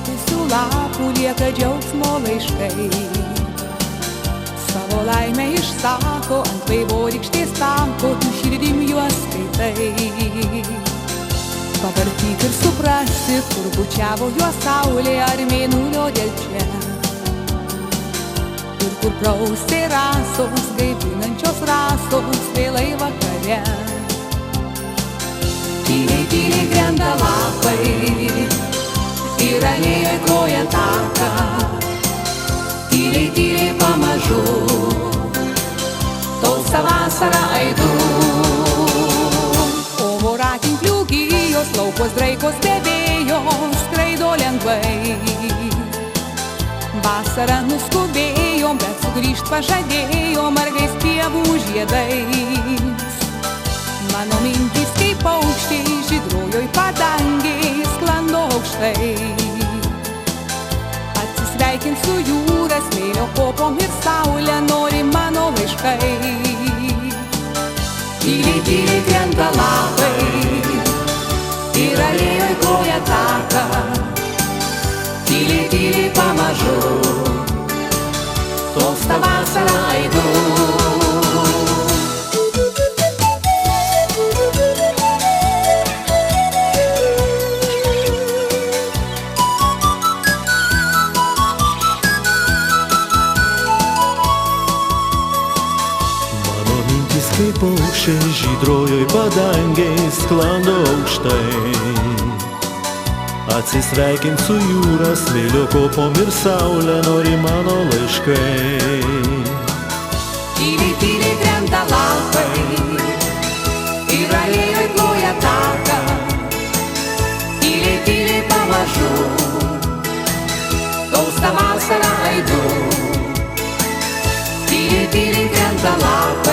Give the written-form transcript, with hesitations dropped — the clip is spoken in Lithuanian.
nukritusių lapų lieka džiaugsmo laiškai. Savo laimę išsako, ant vaivorykštės tako, tu širdim juos skaitai. Pavartyk ir suprasi, kur bučiavo juos saulė ar mėnulio delčia. Ir kur prausė rasos, gaivinančios rasos, vėlai vakare. Tyliai, tyliai krenta lapai ir alėjoj klojant taką. Tyliai, tyliai pamažu tolsta vasara aidu. O voratinklių gijos, laukos draikos bevėjos skraido lengvai. Vasara nuskubėjom, bet sugrįžt pažadėjom margais pievų žiedais. Mano mintys kaip paukščiai žydrojoj padangėj sklando aukštai. Atsisveikint su jūra, smėlio kopom ir saulė nori mano laiškai. Tyliai, tyliai krenta lapai ir alėjoj kloja taką. Tyliai, tyliai pamažu tolsta vasara aidu. Kaip paukščiai žydrojoj padangėj sklando aukštai. Atsisveikint su jūra, smėlio kopom ir saulė nori mano laiškai. Tyliai, tyliai krenta lapai ir alėjoj kloja taką. Tyliai, tyliai pamažu tolsta vasara aidu. Tyliai, tyliai krenta lapai